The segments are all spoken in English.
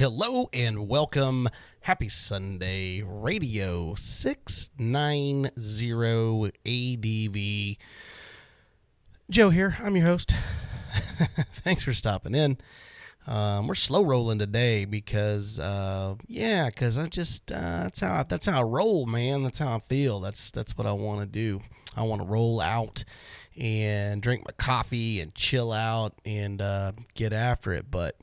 Hello and welcome. Happy Sunday, Radio 690 ADV. Joe here. I'm your host. Thanks for stopping in. We're slow rolling today because I just that's how I roll, man. That's how I feel. That's what I want to do. I want to roll out and drink my coffee and chill out and get after it. But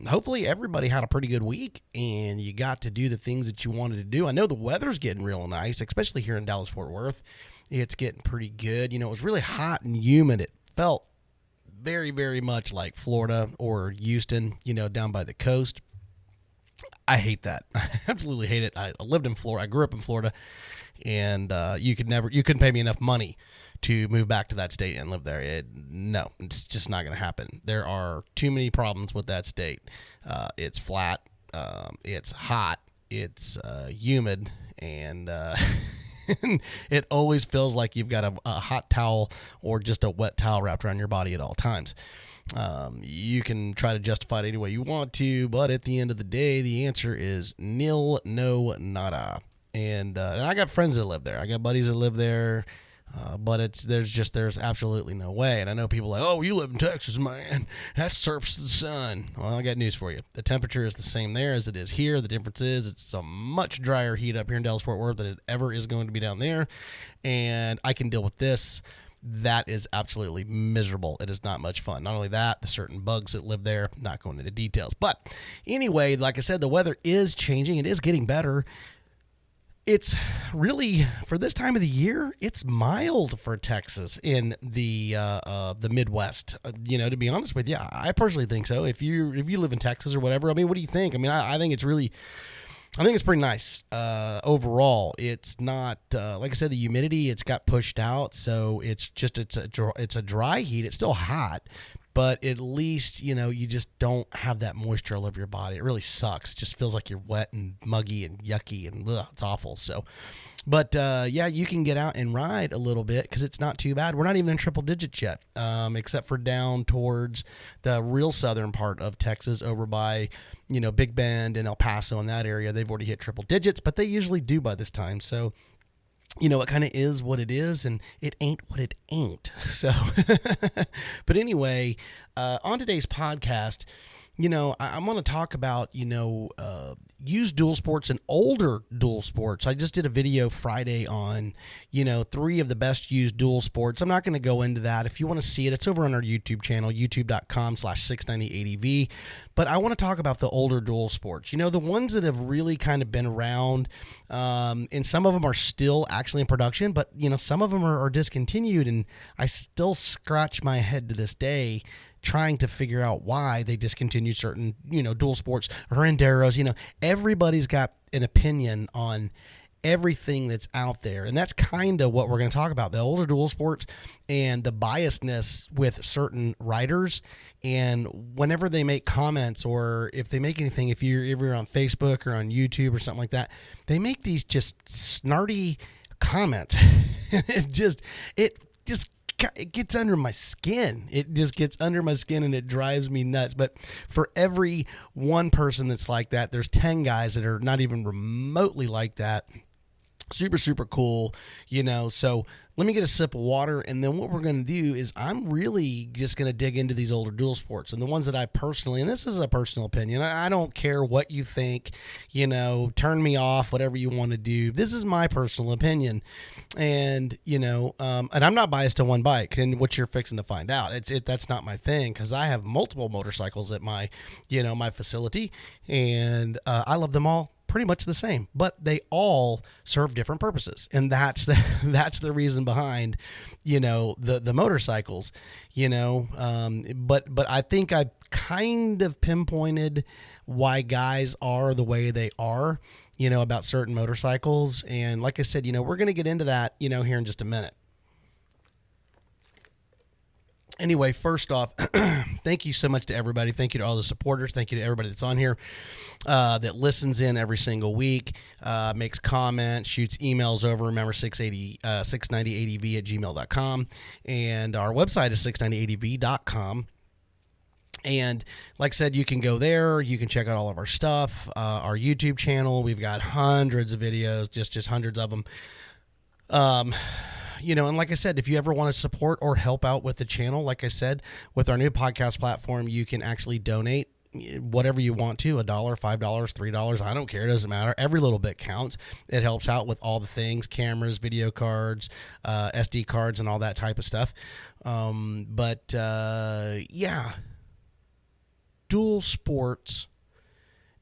hopefully everybody had a pretty good week and you got to do the things that you wanted to do. I know the weather's getting real nice, especially here in Dallas-Fort Worth. It's getting pretty good. You know, it was really hot and humid. It felt very, very much like Florida or Houston, you know, down by the coast. I hate that. I absolutely hate it. I lived in Florida. I grew up in Florida, and you couldn't pay me enough money to move back to that state and live there. It's just not going to happen. There are too many problems with that state. It's flat. It's hot. It's humid, and it always feels like you've got a hot towel or just a wet towel wrapped around your body at all times. You can try to justify it any way you want to, but at the end of the day, the answer is nil, no, nada. And I got friends that live there. I got buddies that live there. But there's absolutely no way. And I know people are like, oh, you live in Texas, man. That surfs the sun. Well, I got news for you. The temperature is the same there as it is here. The difference is it's a much drier heat up here in Dallas-Fort Worth than it ever is going to be down there. And I can deal with this. That is absolutely miserable. It is not much fun. Not only that, the certain bugs that live there, not going into details. But anyway, like I said, the weather is changing. It is getting better. It's really, for this time of the year, it's mild for Texas in the Midwest. To be honest with you, I personally think so. If you live in Texas or whatever, I mean, what do you think? I mean, I think it's pretty nice overall. It's not like I said, the humidity, it's got pushed out, so it's a dry heat. It's still hot, but at least, you just don't have that moisture all over your body. It really sucks. It just feels like you're wet and muggy and yucky and it's awful. So, but you can get out and ride a little bit because it's not too bad. We're not even in triple digits yet, except for down towards the real southern part of Texas over by, Big Bend and El Paso in that area. They've already hit triple digits, but they usually do by this time. So, it kind of is what it is, and it ain't what it ain't. So, but anyway, on today's podcast, I want to talk about, used dual sports and older dual sports. I just did a video Friday on, 3 of the best used dual sports. I'm not going to go into that. If you want to see it, it's over on our YouTube channel, youtube.com/690ADV. But I want to talk about the older dual sports, the ones that have really kind of been around, and some of them are still actually in production, but, some of them are discontinued, and I still scratch my head to this day trying to figure out why they discontinued certain, dual sports or enderos. Everybody's got an opinion on everything that's out there. And that's kind of what we're going to talk about, the older dual sports and the biasness with certain writers. And whenever they make comments or if they make anything, if you're on Facebook or on YouTube or something like that, they make these just snarty comments. It gets under my skin. It just gets under my skin and it drives me nuts. But for every one person that's like that, there's 10 guys that are not even remotely like that. Super, super cool, So let me get a sip of water, and then what we're going to do is I'm really just going to dig into these older dual sports and the ones that I personally, and this is a personal opinion, I don't care what you think, turn me off, whatever you want to do. This is my personal opinion, and, and I'm not biased to one bike, and what you're fixing to find out. That's not my thing, because I have multiple motorcycles at my, my facility, and I love them all pretty much the same, but they all serve different purposes, and that's the reason behind the motorcycles, but I think I kind of pinpointed why guys are the way they are, about certain motorcycles. And like I said, we're going to get into that here in just a minute. Anyway, first off, thank you so much to everybody. Thank you to all the supporters. Thank you to everybody that's on here that listens in every single week, makes comments, shoots emails over. Remember, 690ADV at gmail.com. And our website is 690ADV.com. And like I said, you can go there. You can check out all of our stuff. Our YouTube channel, we've got hundreds of videos, just hundreds of them. And like I said, if you ever want to support or help out with the channel, like I said, with our new podcast platform, you can actually donate whatever you want to, $1, $5, $3. I don't care. It doesn't matter. Every little bit counts. It helps out with all the things, cameras, video cards, SD cards, and all that type of stuff. Yeah. Dual sports.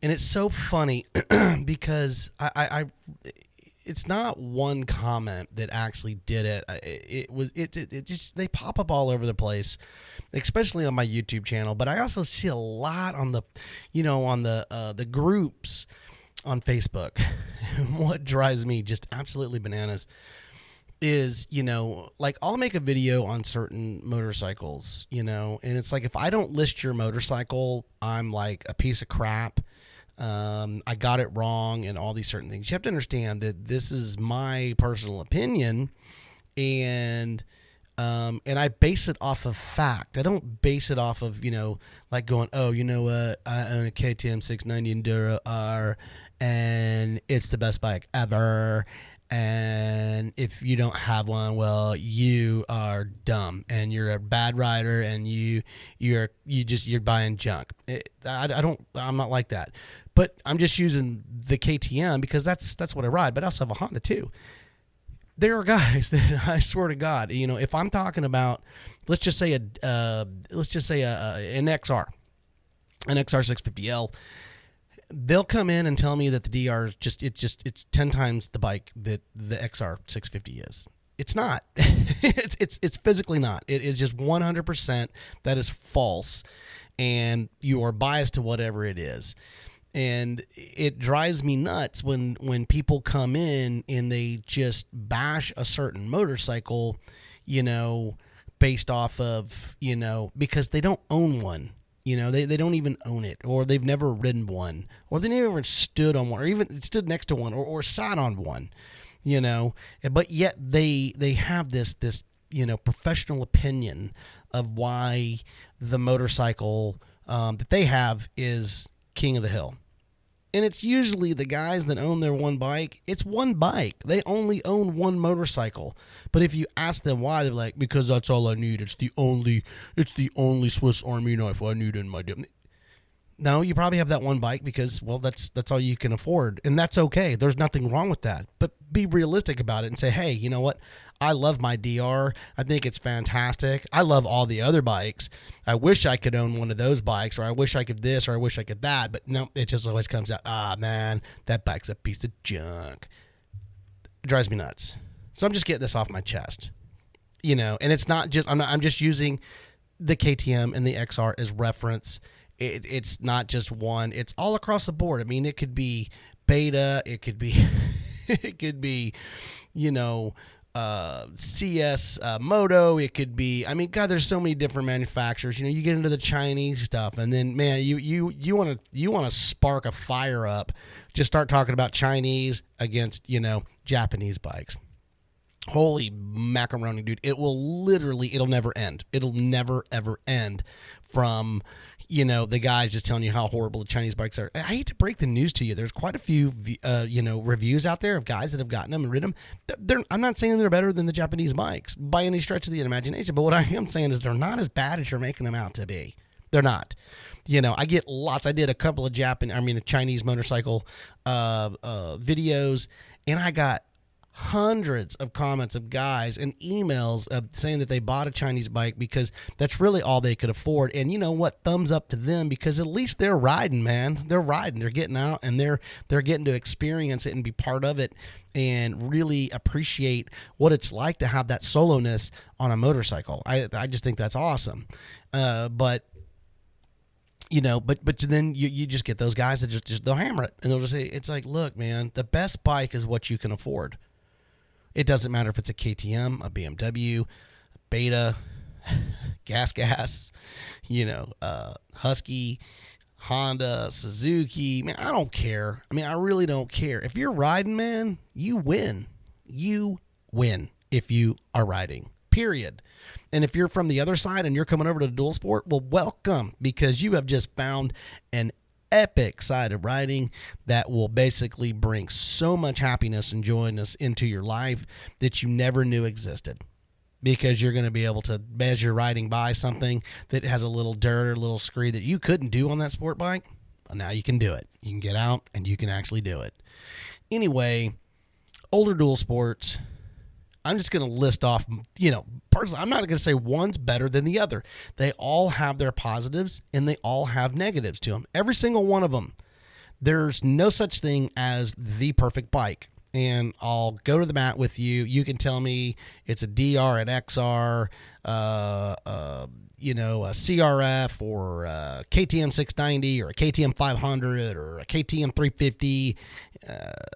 And it's so funny because I it's not one comment that actually did it. It just, they pop up all over the place, especially on my YouTube channel. But I also see a lot on the, on the groups on Facebook. What drives me just absolutely bananas is, like I'll make a video on certain motorcycles, and it's like, if I don't list your motorcycle, I'm like a piece of crap. I got it wrong and all these certain things. You have to understand that this is my personal opinion, and I base it off of fact. I don't base it off of, like going, oh, you know what, I own a KTM 690 Enduro R, and it's the best bike ever. And if you don't have one, well, you are dumb and you're a bad rider, and you're buying junk. I'm not like that. But I'm just using the KTM because that's what I ride. But I also have a Honda too. There are guys that, I swear to God, if I'm talking about, let's just say an XR 650L, they'll come in and tell me that the DR is it's 10 times the bike that the XR 650 is. It's not. it's physically not. It is just 100% that is false, and you are biased to whatever it is. And it drives me nuts when people come in and they just bash a certain motorcycle, based off of, because they don't own one. They don't even own it, or they've never ridden one, or they never stood on one, or even stood next to one, or sat on one, but yet they have this professional opinion of why the motorcycle that they have is king of the hill. And it's usually the guys that own their one bike. It's one bike. They only own one motorcycle. But if you ask them why, they're like, because that's all I need. It's the only Swiss Army knife I need in my day. No, you probably have that one bike because, well, that's all you can afford. And that's okay. There's nothing wrong with that. But be realistic about it and say, hey, you know what? I love my DR. I think it's fantastic. I love all the other bikes. I wish I could own one of those bikes, or I wish I could this, or I wish I could that. But no, it just always comes out, man, that bike's a piece of junk. It drives me nuts. So I'm just getting this off my chest. And it's not just, I'm just using the KTM and the XR as reference. It's not just one. It's all across the board. I mean, it could be Beta. It could be, CS Moto. It could be, God, there's so many different manufacturers. You get into the Chinese stuff, and then, man, you want to spark a fire up. Just start talking about Chinese against, Japanese bikes. Holy macaroni, dude. It'll never end. It'll never, ever end from, the guys just telling you how horrible the Chinese bikes are. I hate to break the news to you. There's quite a few, reviews out there of guys that have gotten them and ridden them. I'm not saying they're better than the Japanese bikes by any stretch of the imagination, but what I am saying is they're not as bad as you're making them out to be. They're not. I get lots. I did a couple of Chinese motorcycle videos, and I got hundreds of comments of guys and emails saying that they bought a Chinese bike because that's really all they could afford. And you know what? Thumbs up to them, because at least they're riding, man. They're riding. They're getting out, and they're getting to experience it and be part of it and really appreciate what it's like to have that soloness on a motorcycle. I just think that's awesome. But then you just get those guys that just they'll hammer it, and they'll just say, it's like, look, man, the best bike is what you can afford. It doesn't matter if it's a KTM, a BMW, a Beta, gas, Husky, Honda, Suzuki. Man, I don't care. I really don't care. If you're riding, man, you win. You win if you are riding. period. And if you're from the other side and you're coming over to the dual sport, well, welcome, because you have just found an epic side of riding that will basically bring so much happiness and joyness into your life that you never knew existed. Because you're going to be able to, as you're riding by something that has a little dirt or a little scree that you couldn't do on that sport bike, well, now you can do it. You can get out and you can actually do it. Anyway, older dual sports, I'm just going to list off, personally, I'm not going to say one's better than the other. They all have their positives and they all have negatives to them. Every single one of them. There's no such thing as the perfect bike. And I'll go to the mat with you. You can tell me it's a DR, an XR, a CRF, or a KTM 690, or a KTM 500, or a KTM 350.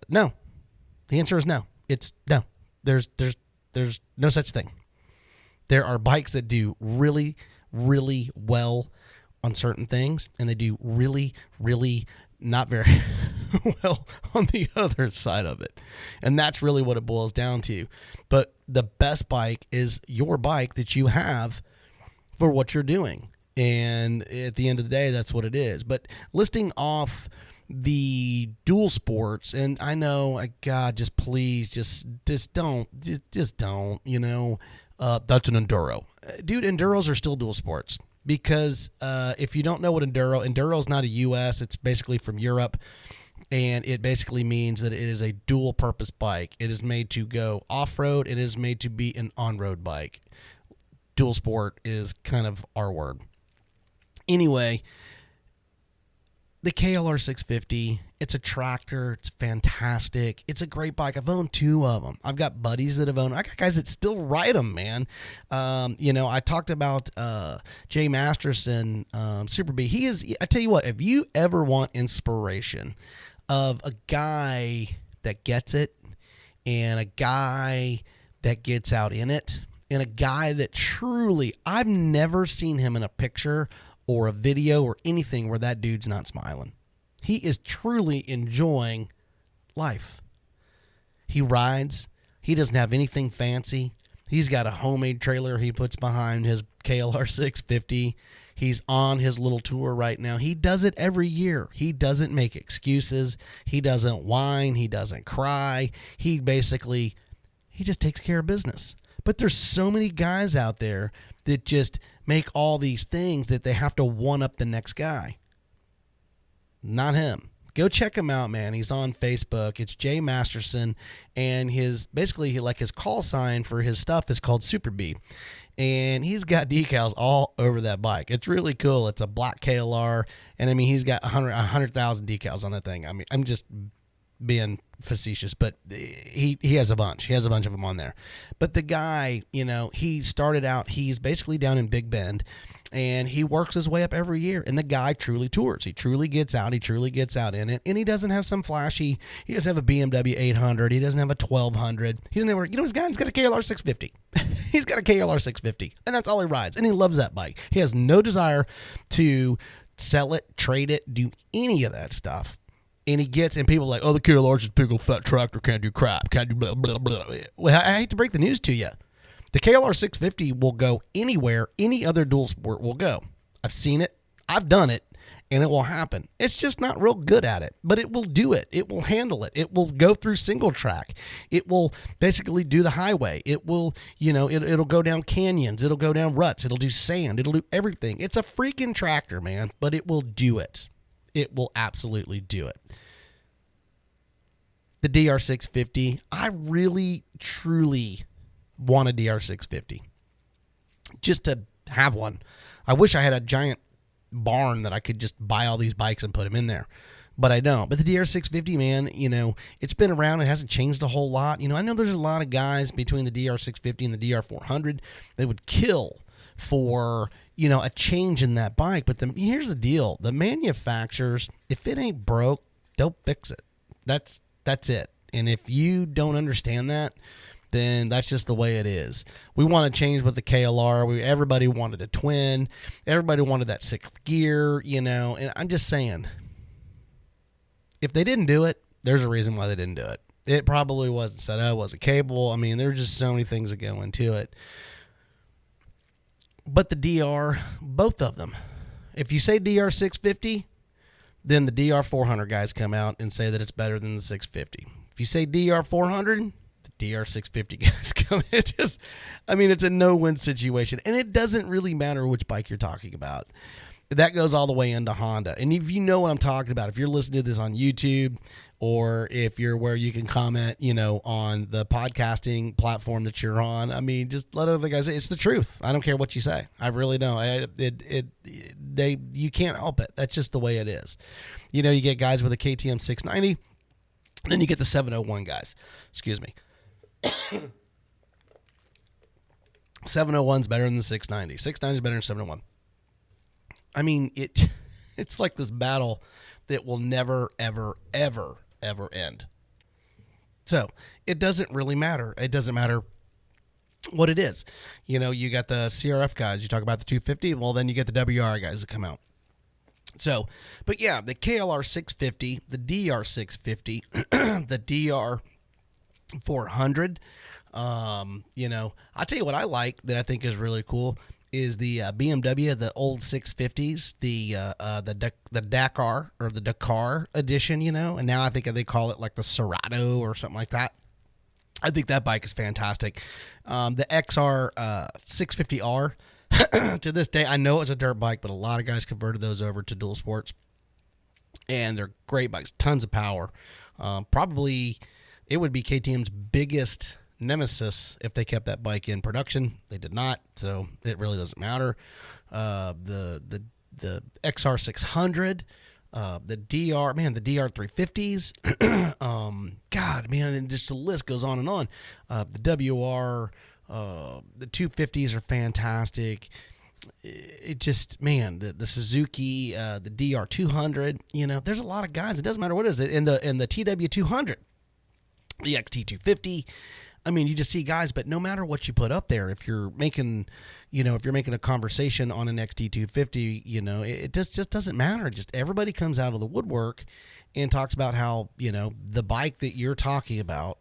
No. The answer is no. It's no. There's no such thing. There are bikes that do really, really well on certain things, and they do really, really not very well on the other side of it. And that's really what it boils down to. But the best bike is your bike that you have for what you're doing. And at the end of the day, that's what it is. But listing off the dual sports, and I know, God, just please, just don't, just don't, that's an enduro. Dude, enduros are still dual sports. Because if you don't know what enduro is not a U.S., it's basically from Europe, and it basically means that it is a dual-purpose bike. It is made to go off-road. It is made to be an on-road bike. Dual sport is kind of our word. Anyway, the KLR 650, it's a tractor. It's fantastic. It's a great bike. I've owned two of them. I've got buddies that have owned them. I got guys that still ride them, man. I talked about Jay Masterson, Super B. I tell you what, if you ever want inspiration of a guy that gets it and a guy that gets out in it and a guy that truly, I've never seen him in a picture or a video or anything where that dude's not smiling. He is truly enjoying life. He rides. He doesn't have anything fancy. He's got a homemade trailer he puts behind his KLR 650. He's on his little tour right now. He does it every year. He doesn't make excuses. He doesn't whine. He doesn't cry. He just takes care of business. But there's so many guys out there that just make all these things that they have to one-up the next guy. Not him. Go check him out, man. He's on Facebook. It's Jay Masterson, and his call sign for his stuff is called Super B. And he's got decals all over that bike. It's really cool. It's a black KLR, and he's got 100,000 decals on that thing. I'm just being facetious, but he has a bunch. He has a bunch of them on there. But the guy, he started out, he's basically down in Big Bend, and he works his way up every year. And the guy truly tours. He truly gets out. He truly gets out in it. And he doesn't have some flashy, he doesn't have a BMW 800. He doesn't have a 1200. He doesn't have, he's got a KLR 650. He's got a KLR 650. And that's all he rides. And he loves that bike. He has no desire to sell it, trade it, do any of that stuff. And people are like, oh, the KLR's just a big old fat tractor, can't do crap, can't do blah, blah, blah. Well, I hate to break the news to you. The KLR 650 will go anywhere any other dual sport will go. I've seen it, I've done it, and it will happen. It's just not real good at it, but it will do it. It will handle it. It will go through single track. It will basically do the highway. It will, it'll go down canyons. It'll go down ruts. It'll do sand. It'll do everything. It's a freaking tractor, man, but it will do it. It will absolutely do it. The DR650, I really, truly want a DR650. Just to have one. I wish I had a giant barn that I could just buy all these bikes and put them in there. But I don't. But the DR650, man, it's been around. It hasn't changed a whole lot. I know there's a lot of guys between the DR650 and the DR400 that would kill for a change in that bike. But here's the deal. The manufacturers, if it ain't broke, don't fix it. That's it. And if you don't understand that, then that's just the way it is. We want to change with the KLR. Everybody wanted a twin. Everybody wanted that sixth gear, and I'm just saying, if they didn't do it, there's a reason why they didn't do it. It probably wasn't set up, wasn't capable. There were just so many things that go into it. But the DR, both of them. If you say DR 650, then the DR 400 guys come out and say that it's better than the 650. If you say DR 400, the DR 650 guys come. It's a no-win situation. And it doesn't really matter which bike you're talking about. That goes all the way into Honda. And if you know what I'm talking about, if you're listening to this on YouTube, or if you're where you can comment, on the podcasting platform that you're on, just let other guys say it's the truth. I don't care what you say. I really don't. You can't help it. That's just the way it is. You get guys with a KTM 690, then you get the 701 guys. Excuse me. 701's better than the 690. 690 is better than 701. It's like this battle that will never, ever, ever, ever end. So it doesn't really matter. It doesn't matter what it is. You got the CRF guys. You talk about the 250. Well, then you get the WR guys that come out. So, but yeah, the KLR 650, the DR 650, the DR 400. I'll tell you what I like that I think is really cool is the BMW, the old 650s, the Dakar or the Dakar edition, and now I think they call it like the Serato or something like that. I think that bike is fantastic. The XR 650R, to this day, I know it's a dirt bike, but a lot of guys converted those over to dual sports, and they're great bikes, tons of power. Probably it would be KTM's biggest nemesis if they kept that bike in production. They did not, so it really doesn't matter. The XR 600, the DR 350s. God, man, and just the list goes on and on. The WR, the 250s are fantastic. It just, man, the Suzuki, the DR 200. There's a lot of guys. It doesn't matter what it is. In the TW 200, the XT 250. You just see guys, but no matter what you put up there, if you're making a conversation on an XT250, it just doesn't matter. Just everybody comes out of the woodwork and talks about how, the bike that you're talking about,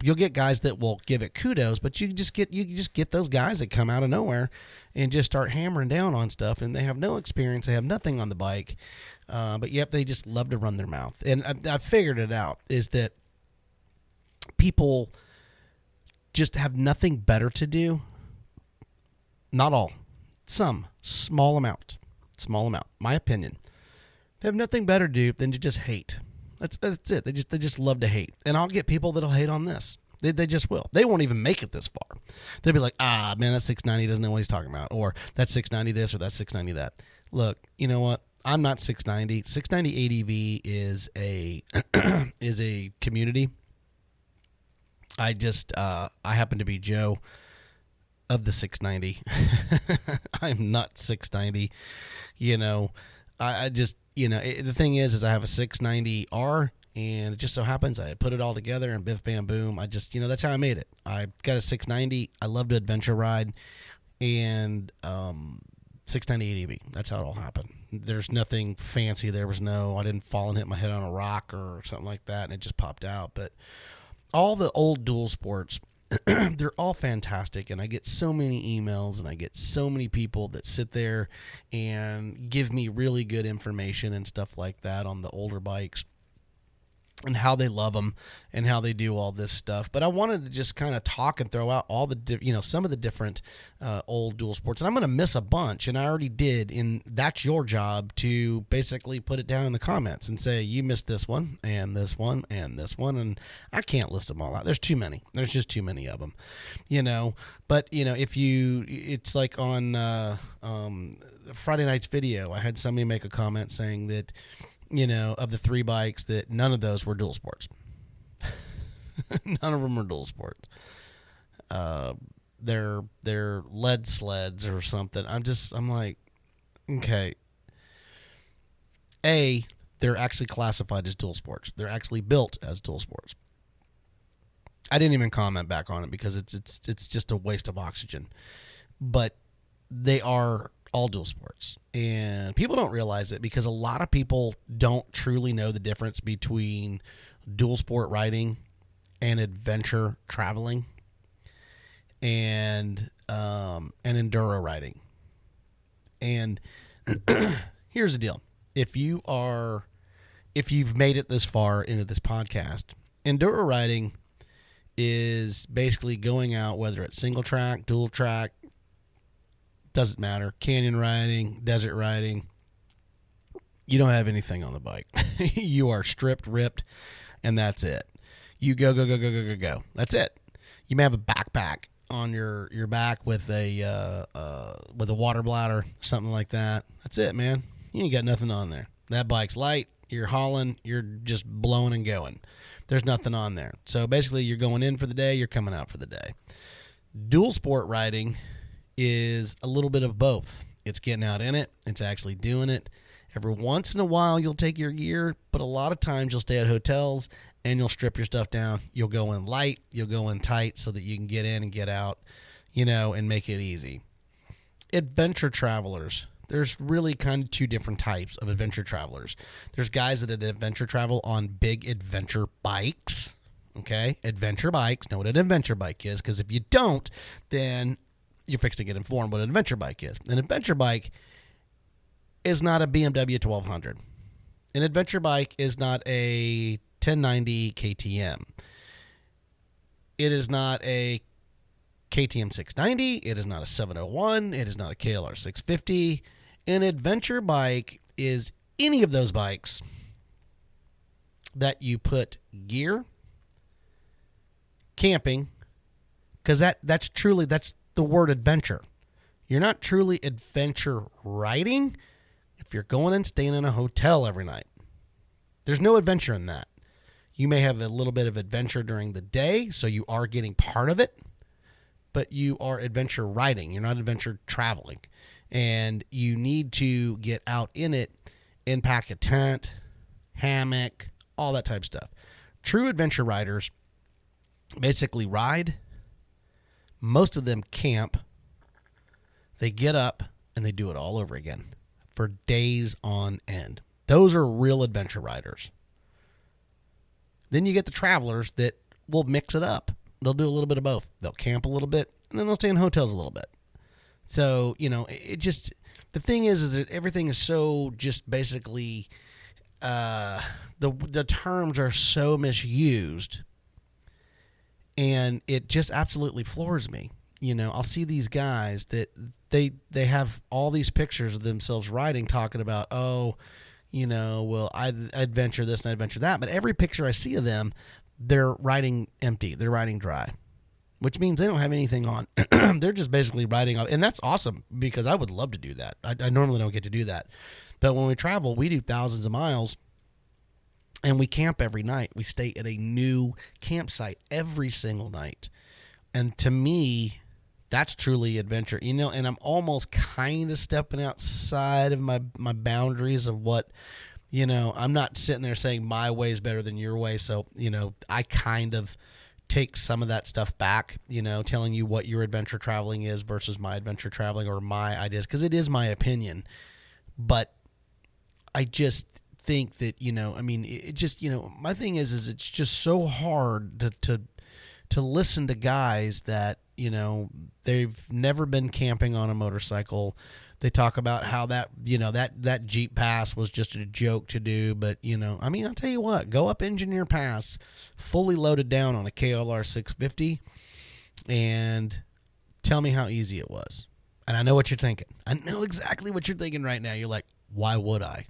you'll get guys that will give it kudos, but you just get those guys that come out of nowhere and just start hammering down on stuff, and they have no experience. They have nothing on the bike. But yep, they just love to run their mouth. And I figured it out is that people just have nothing better to do. Not all. Some. Small amount. My opinion. They have nothing better to do than to just hate. That's it. They just love to hate. And I'll get people that'll hate on this. They just will. They won't even make it this far. They'll be like, man, that 690 doesn't know what he's talking about. Or that 690 this or that 690 that. Look, you know what? I'm not 690. 690 ADV is a community. I happen to be Joe of the 690. I'm not 690. The thing is I have a 690R, and it just so happens I put it all together and biff, bam, boom. That's how I made it. I got a 690. I love to adventure ride, and 690 ADV. That's how it all happened. There's nothing fancy. I didn't fall and hit my head on a rock or something like that, and it just popped out. But all the old dual sports, they're all fantastic, and I get so many emails, and I get so many people that sit there and give me really good information and stuff like that on the older bikes and how they love them and how they do all this stuff. But I wanted to just kind of talk and throw out all the, some of the different old dual sports. And I'm going to miss a bunch, and I already did. And that's your job to basically put it down in the comments and say, you missed this one and this one and this one. And I can't list them all out. There's too many. There's just too many of them, But, it's like on Friday night's video, I had somebody make a comment saying that, of the three bikes, that none of those were dual sports. None of them are dual sports. They're lead sleds or something. I'm like, okay. They're actually classified as dual sports. They're actually built as dual sports. I didn't even comment back on it because it's just a waste of oxygen. But they are all dual sports, and people don't realize it because a lot of people don't truly know the difference between dual sport riding and adventure traveling. and enduro riding. And here's the deal. If you've made it this far into this podcast, enduro riding is basically going out, whether it's single track, dual track, doesn't matter, canyon riding, desert riding. You don't have anything on the bike. You are stripped, ripped, and that's it. You go. That's it. You may have a backpack on your back with a water bladder, something like that. That's it, man. You ain't got nothing on there. That bike's light. You're hauling. You're just blowing and going. There's nothing on there. So basically, you're going in for the day. You're coming out for the day. Dual sport riding is a little bit of both. It's getting out in it. It's actually doing it. Every once in a while, you'll take your gear, but a lot of times you'll stay at hotels and you'll strip your stuff down. You'll go in light. You'll go in tight so that you can get in and get out, and make it easy. Adventure travelers. There's really kind of two different types of adventure travelers. There's guys that adventure travel on big adventure bikes. Okay? Adventure bikes. Know what an adventure bike is, because if you don't, then you're fixed to get informed what an adventure bike is. An adventure bike is not a BMW 1200. An adventure bike is not a 1090 KTM. It is not a KTM 690. It is not a 701. It is not a KLR 650. An adventure bike is any of those bikes that you put gear, camping, because that's the word adventure. You're not truly adventure riding if you're going and staying in a hotel every night. There's no adventure in that. You may have a little bit of adventure during the day, so you are getting part of it, but you are adventure riding. You're not adventure traveling. And you need to get out in it and pack a tent, hammock, all that type of stuff. True adventure riders basically ride. Most of them camp. They get up and they do it all over again for days on end. Those are real adventure riders. Then you get the travelers that will mix it up. They'll do a little bit of both. They'll camp a little bit, and then they'll stay in hotels a little bit. So, it just, the thing is that everything is so just basically, the terms are so misused, and it just absolutely floors me. I'll see these guys that they have all these pictures of themselves riding, talking about, I adventure this and I adventure that. But every picture I see of them, they're riding empty. They're riding dry, which means they don't have anything on. They're just basically riding off. And that's awesome, because I would love to do that. I normally don't get to do that. But when we travel, we do thousands of miles, and we camp every night. We stay at a new campsite every single night. And to me, that's truly adventure, and I'm almost kind of stepping outside of my boundaries of what, I'm not sitting there saying my way is better than your way. So, I kind of take some of that stuff back, telling you what your adventure traveling is versus my adventure traveling or my ideas, because it is my opinion. But I just think that, it just, my thing is it's just so hard to listen to guys that, they've never been camping on a motorcycle. They talk about how that Jeep Pass was just a joke to do. But, I'll tell you what, go up Engineer Pass fully loaded down on a KLR 650 and tell me how easy it was. And I know what you're thinking. I know exactly what you're thinking right now. You're like, why would I?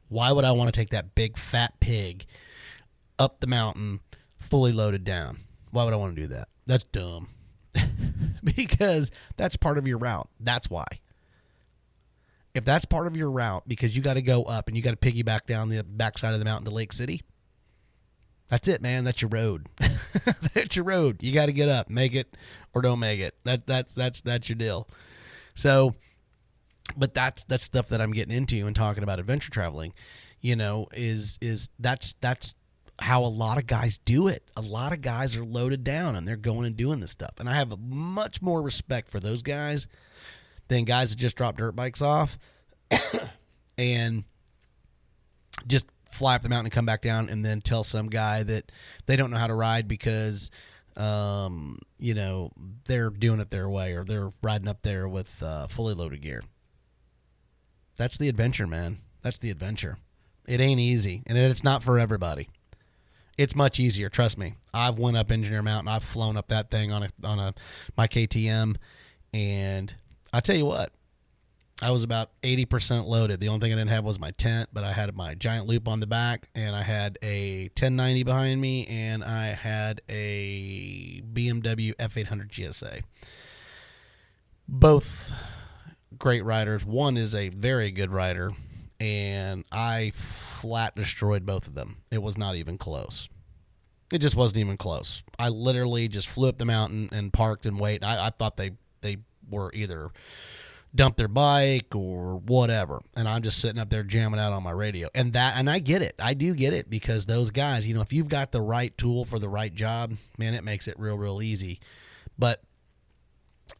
Why would I want to take that big fat pig up the mountain fully loaded down? Why would I want to do that? That's dumb. Because that's part of your route. That's why. If that's part of your route, because you got to go up and you got to piggyback down the backside of the mountain to Lake City, that's it, man. That's your road. That's your road. You got to get up, make it or don't make it. That's your deal. So, but that's stuff that I'm getting into and talking about adventure traveling. Is that's how a lot of guys do it. A lot of guys are loaded down and they're going and doing this stuff. And I have much more respect for those guys than guys that just drop dirt bikes off and just fly up the mountain and come back down and then tell some guy that they don't know how to ride because they're doing it their way, or they're riding up there with fully loaded gear. That's the adventure, man. That's the adventure. It ain't easy, and it's not for everybody. It's much easier, trust me. I've went up Engineer Mountain. I've flown up that thing on my KTM, and I tell you what, I was about 80% loaded. The only thing I didn't have was my tent, but I had my giant loop on the back, and I had a 1090 behind me, and I had a BMW F800 GSA. Both great riders. One is a very good rider, and I flat destroyed both of them. It was not even close. It just wasn't even close. I literally just flew up the mountain and parked and waited. I thought they were either dumped their bike or whatever, and I'm just sitting up there jamming out on my radio. And I get it. I do get it, because those guys, if you've got the right tool for the right job, man, it makes it real easy. But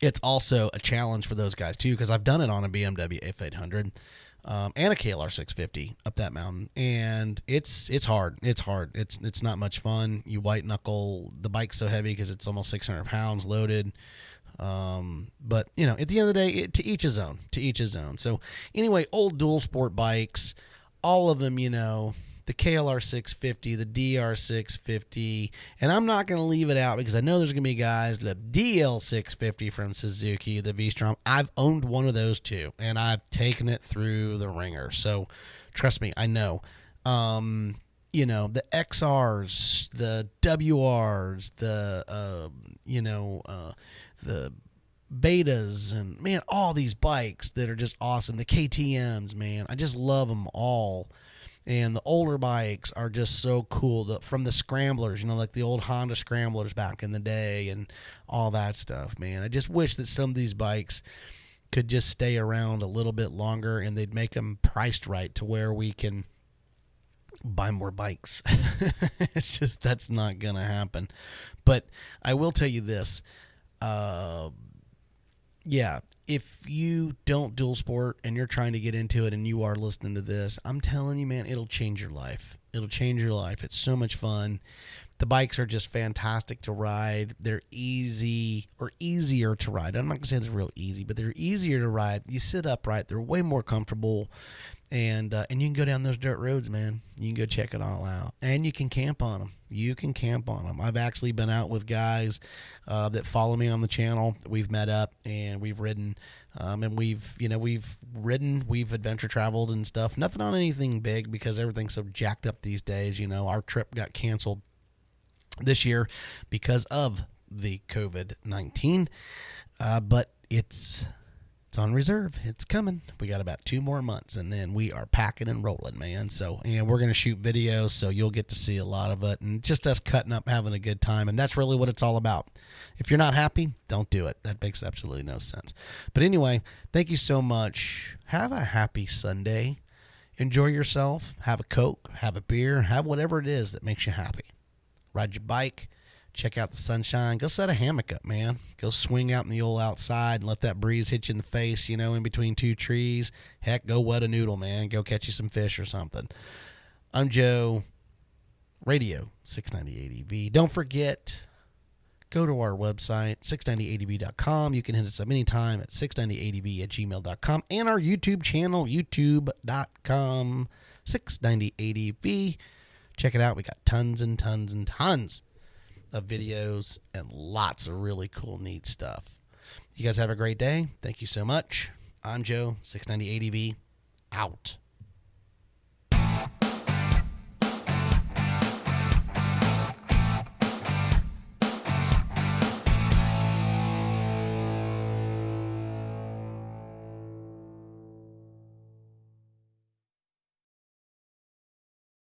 it's also a challenge for those guys too, because I've done it on a BMW F800 and a KLR 650 up that mountain, and it's hard. It's hard. It's not much fun. You white knuckle. The bike's so heavy because it's almost 600 pounds loaded. But at the end of the day, to each his own. To each his own. So anyway, old dual sport bikes, all of them, the KLR 650, the DR 650, and I'm not going to leave it out because I know there's going to be guys, the DL 650 from Suzuki, the V-Strom. I've owned one of those too, and I've taken it through the ringer. So trust me, I know. The XRs, the WRs, the Betas, and man, all these bikes that are just awesome. The KTMs, man, I just love them all. And the older bikes are just so cool. From the scramblers, like the old Honda scramblers back in the day and all that stuff, man. I just wish that some of these bikes could just stay around a little bit longer, and they'd make them priced right to where we can buy more bikes. It's just, that's not going to happen. But I will tell you this. If you don't dual sport and you're trying to get into it and you are listening to this, I'm telling you, man, it'll change your life. It'll change your life. It's so much fun. The bikes are just fantastic to ride. They're easy, or easier to ride. I'm not going to say they're real easy, but they're easier to ride. You sit upright. They're way more comfortable. And you can go down those dirt roads, man. You can go check it all out. And you can camp on them. I've actually been out with guys that follow me on the channel. We've met up and we've ridden. And we've adventure traveled and stuff. Nothing on anything big because everything's so jacked up these days. Our trip got canceled this year because of the COVID-19. But it's on reserve. It's coming. We got about 2 more months, and then we are packing and rolling, man. So, we're going to shoot videos, so you'll get to see a lot of it, and just us cutting up, having a good time, and that's really what it's all about. If you're not happy, don't do it. That makes absolutely no sense. But anyway, thank you so much. Have a happy Sunday. Enjoy yourself. Have a Coke, have a beer, have whatever it is that makes you happy. Ride your bike. Check out the sunshine. Go set a hammock up, man. Go swing out in the old outside and let that breeze hit you in the face, in between 2 trees. Heck, go wet a noodle, man. Go catch you some fish or something. I'm Joe, Radio 690 ADV. Don't forget, go to our website, 690adv.com. You can hit us up anytime at 690adv@gmail.com. And our YouTube channel, youtube.com, 690adv. Check it out. We got tons and tons and tons of videos and lots of really cool, neat stuff. You guys have a great day. Thank you so much. I'm Joe, 690 ADV, out.